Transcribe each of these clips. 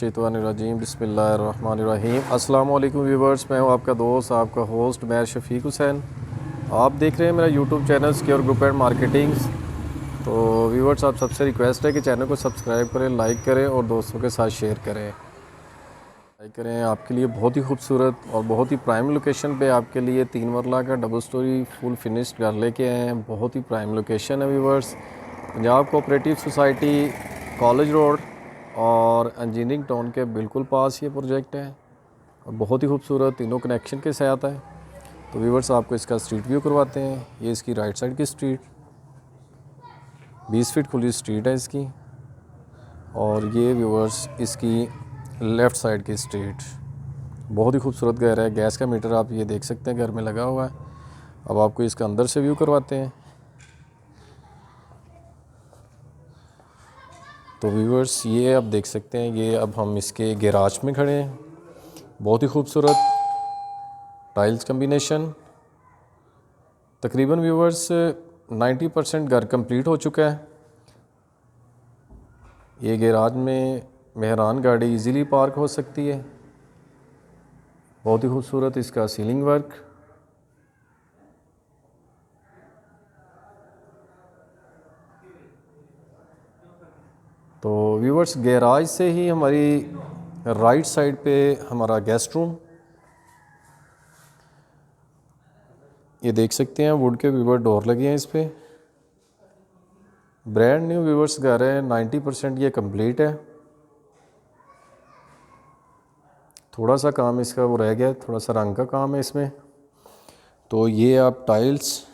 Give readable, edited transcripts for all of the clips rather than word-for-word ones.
मिनश्शैतानिर्रजीम बिस्मिल्लाहिर्रहमानिर्रहीम। अस्सलाम वालेकुम व्यूवर्स, मैं हूं आपका दोस्त, आपका होस्ट मैं शफीक हुसैन। आप देख रहे हैं मेरा YouTube channel secure group and marketings. तो व्यूवर्स, आप सबसे रिक्वेस्ट है कि चैनल को सब्सक्राइब करें, लाइक करें और दोस्तों के साथ शेयर करें। आपके लिए बहुत ही खूबसूरत और बहुत ही प्राइम लोकेशन पे आपके लिए 3 मरला का डबल स्टोरी फुल फिनिश्ड घर लेके आए हैं। बहुत ही प्राइम लोकेशन है viewers, Punjab cooperative society, college road और इंजीनियरिंग टाउन के बिल्कुल पास ये प्रोजेक्ट है और बहुत ही खूबसूरत तीनों कनेक्शन के साथ है। तो व्यूवर्स, आपको इसका स्ट्रीट व्यू करवाते हैं। ये इसकी राइट साइड की स्ट्रीट 20 फीट खुली स्ट्रीट है इसकी, और ये व्यूवर्स इसकी लेफ़्ट साइड की स्ट्रीट। बहुत ही खूबसूरत घर है। गैस का मीटर आप ये देख सकते हैं घर में लगा हुआ है। अब आपको इसका अंदर से व्यू करवाते हैं। तो व्यूवर्स, ये आप देख सकते हैं, ये अब हम इसके गैराज में खड़े हैं। बहुत ही खूबसूरत टाइल्स कम्बिनेशन। तकरीबन व्यूवर्स 90% घर कंप्लीट हो चुका है। ये गैराज में मेहरान गाड़ी इजीली पार्क हो सकती है। बहुत ही खूबसूरत इसका सीलिंग वर्क। तो व्यूवर्स, गैराज से ही हमारी राइट साइड पे हमारा गेस्ट रूम, ये देख सकते हैं वुड के व्यूवर डोर लगे हैं इस पर। ब्रांड न्यू व्यूवर्स घर है, 90% ये कंप्लीट है। थोड़ा सा काम इसका वो रह गया, थोड़ा सा रंग का काम है इसमें। तो ये आप टाइल्स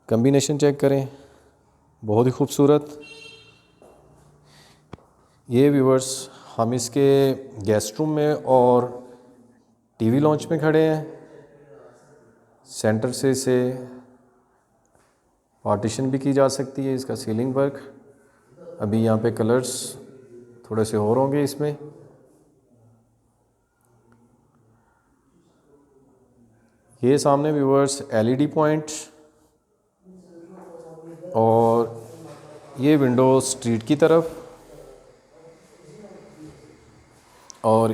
कम्बिनेशन चेक करें, बहुत ही खूबसूरत। ये व्यूवर्स, हम इसके गेस्ट रूम में और टीवी लॉन्च में खड़े हैं। सेंटर से इसे पार्टीशन भी की जा सकती है। इसका सीलिंग वर्क, अभी यहाँ पे कलर्स थोड़े से और होंगे इसमें। ये सामने व्यूवर्स एलईडी पॉइंट, और ये विंडो स्ट्रीट की तरफ, और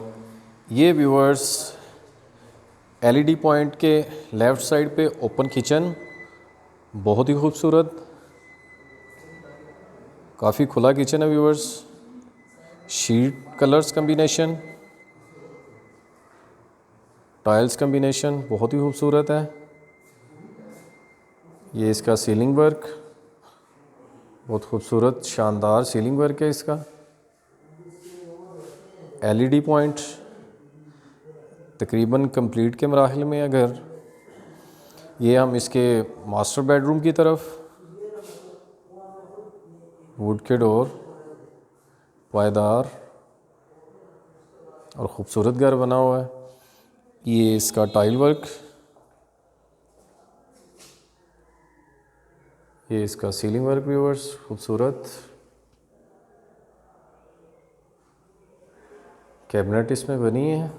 ये व्यूवर्स एलईडी पॉइंट के लेफ़्ट साइड पे ओपन किचन। बहुत ही खूबसूरत, काफ़ी खुला किचन है viewers. Sheet colours combination, tiles combination बहुत ही खूबसूरत है। ये इसका सीलिंग वर्क, बहुत खूबसूरत शानदार सीलिंग वर्क है इसका। एलईडी पॉइंट तकरीबन कंप्लीट के मराहल में है घर। ये हम इसके मास्टर बेडरूम की तरफ, वुड के डोर, पायदार और ख़ूबसूरत घर बना हुआ है। ये इसका टाइल वर्क, ये इसका सीलिंग वर्क व्यूवर्स खूबसूरत। कैबिनेट इसमें बनी है।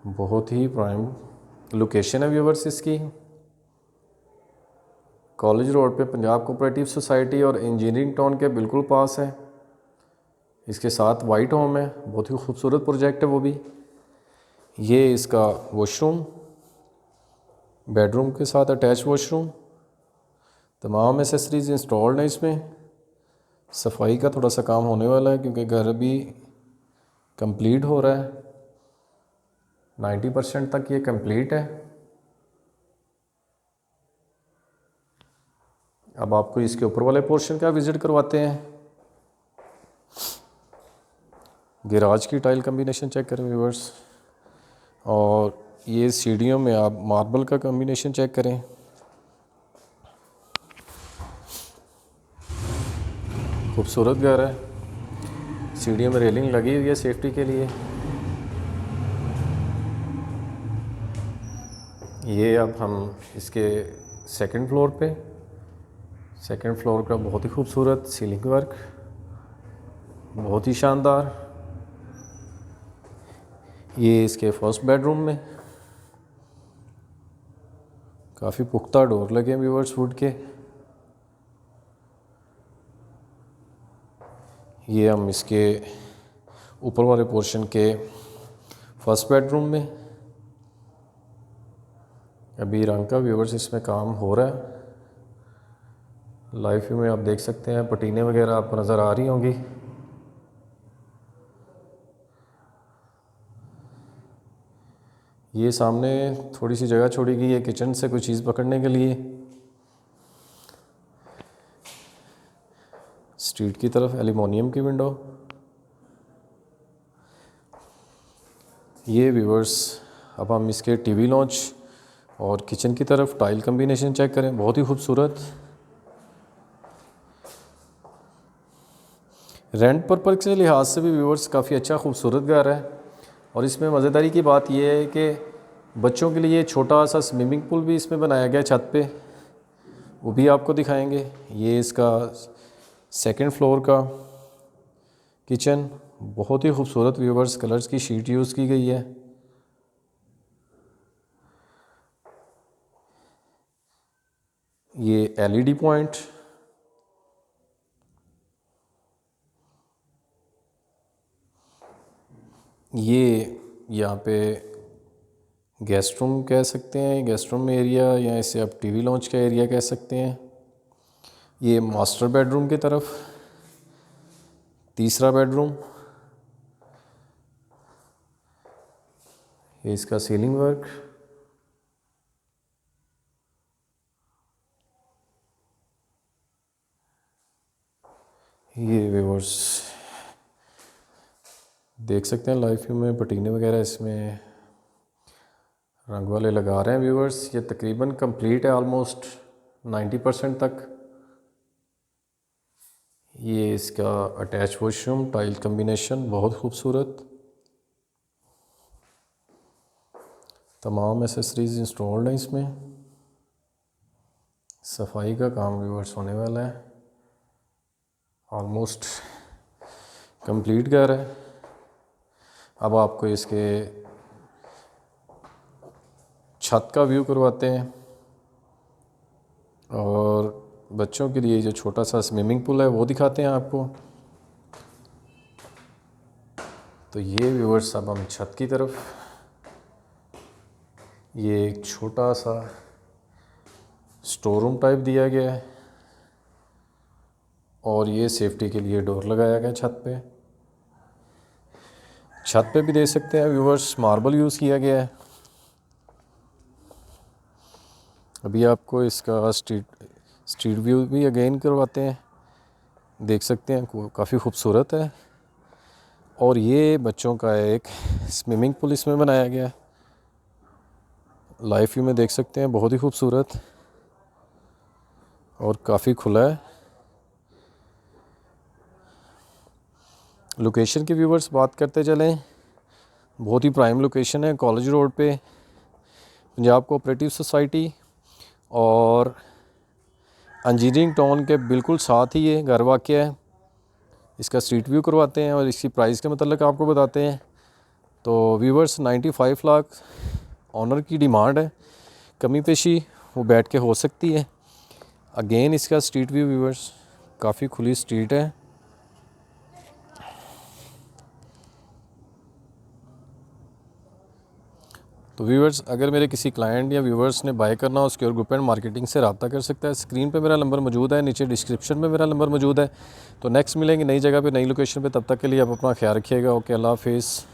बहुत ही प्राइम लोकेशन है व्यूवर्स इसकी। कॉलेज रोड पे पंजाब कोऑपरेटिव सोसाइटी और इंजीनियरिंग टाउन के बिल्कुल पास है। इसके साथ वाइट होम है, बहुत ही खूबसूरत प्रोजेक्ट है वो भी। ये इसका वॉशरूम, बेडरूम के साथ अटैच वॉशरूम, तमाम एसेसरीज इंस्टॉल्ड हैं इसमें। सफाई का थोड़ा सा काम होने वाला है क्योंकि घर अभी कंप्लीट हो रहा है। 90% तक ये कंप्लीट है। अब आपको इसके ऊपर वाले पोर्शन का विज़िट करवाते हैं। गैराज की टाइल कम्बिनेशन चेक करें व्यूवर्स, और ये सीढ़ियों में आप मार्बल का कम्बिनेशन चेक करें। खूबसूरत घर है। सीढ़ियों में रेलिंग लगी हुई है सेफ्टी के लिए। ये अब हम इसके सेकंड फ्लोर का बहुत ही खूबसूरत सीलिंग वर्क, बहुत ही शानदार। ये इसके फर्स्ट बेडरूम में काफ़ी पुख्ता डोर लगे हैं व्यूवर्स वुड के। ये हम इसके ऊपर वाले पोर्शन के फर्स्ट बेडरूम में अभी रंग का व्यूवर्स इसमें काम हो रहा है। लाइव व्यू में आप देख सकते हैं पटीने वगैरह आपको नज़र आ रही होंगी। ये सामने थोड़ी सी जगह छोड़ी गई है किचन से कोई चीज़ पकड़ने के लिए। स्ट्रीट की तरफ एल्युमिनियम की विंडो। ये व्यूवर्स अब हम इसके टीवी लॉन्च और किचन की तरफ टाइल कम्बिनेशन चेक करें, बहुत ही खूबसूरत। रेंट पर्पज़ के लिहाज से भी व्यूवर्स काफ़ी अच्छा खूबसूरत घर है। और इसमें मज़ेदारी की बात यह है कि बच्चों के लिए छोटा सा स्विमिंग पूल भी इसमें बनाया गया छत पे, वो भी आपको दिखाएंगे। ये इसका सेकंड फ्लोर का किचन, बहुत ही खूबसूरत व्यूवर्स कलर्स की शीट यूज़ की गई है। ये एलईडी पॉइंट, ये यहाँ पे गेस्ट रूम कह सकते हैं, गेस्ट रूम एरिया, या इसे आप टीवी लॉन्च का एरिया कह सकते हैं। ये मास्टर बेडरूम की तरफ तीसरा बेडरूम, ये इसका सीलिंग वर्क। ये व्यूअर्स देख सकते हैं लाइव व्यू में पटीने वगैरह इसमें रंग वाले लगा रहे हैं व्यूअर्स। ये तकरीबन कंप्लीट है ऑलमोस्ट 90% तक। ये इसका अटैच वॉशरूम, टाइल कम्बिनेशन बहुत खूबसूरत। तमाम एसेसरीज इंस्टॉल्ड हैं इसमें। सफाई का काम व्यूअर्स होने वाला है, ऑलमोस्ट कंप्लीट घर है। अब आपको इसके छत का व्यू करवाते हैं और बच्चों के लिए जो छोटा सा स्विमिंग पूल है वो दिखाते हैं आपको। तो ये व्यूअर्स अब हम छत की तरफ, ये एक छोटा सा स्टोर रूम टाइप दिया गया है और ये सेफ्टी के लिए डोर लगाया गया छत पे। छत पे भी देख सकते हैं व्यूअर्स मार्बल यूज़ किया गया है। अभी आपको इसका स्ट्रीट व्यू भी अगेन करवाते हैं, देख सकते हैं काफ़ी खूबसूरत है। और ये बच्चों का एक स्विमिंग पूल इसमें बनाया गया है, लाइव व्यू में देख सकते हैं, बहुत ही खूबसूरत और काफ़ी खुला है। लोकेशन के व्यूवर्स बात करते चलें, बहुत ही प्राइम लोकेशन है, कॉलेज रोड पे, पंजाब कोऑपरेटिव सोसाइटी और इंजीनियरिंग टाउन के बिल्कुल साथ ही ये घर वाक़या है। इसका स्ट्रीट व्यू करवाते हैं और इसकी प्राइस के मतलब आपको बताते हैं। तो व्यूवर्स 95 लाख ऑनर की डिमांड है, कमी पेशी वो बैठ के हो सकती है। अगेन इसका स्ट्रीट व्यू व्यूवर्स, काफ़ी खुली स्ट्रीट है। तो व्यूवर्स अगर मेरे किसी क्लाइंट या व्यूवर्स ने बाय करना हो सिक्योर ग्रुप एंड मार्केटिंग से रब्ता कर सकता है। स्क्रीन पे मेरा नंबर मौजूद है, नीचे डिस्क्रिप्शन में मेरा नंबर मौजूद है। तो नेक्स्ट मिलेंगे नई जगह पे, नई लोकेशन पे, तब तक के लिए आप अपना ख्याल रखिएगा। ओके, अल्लाह हाफिज़।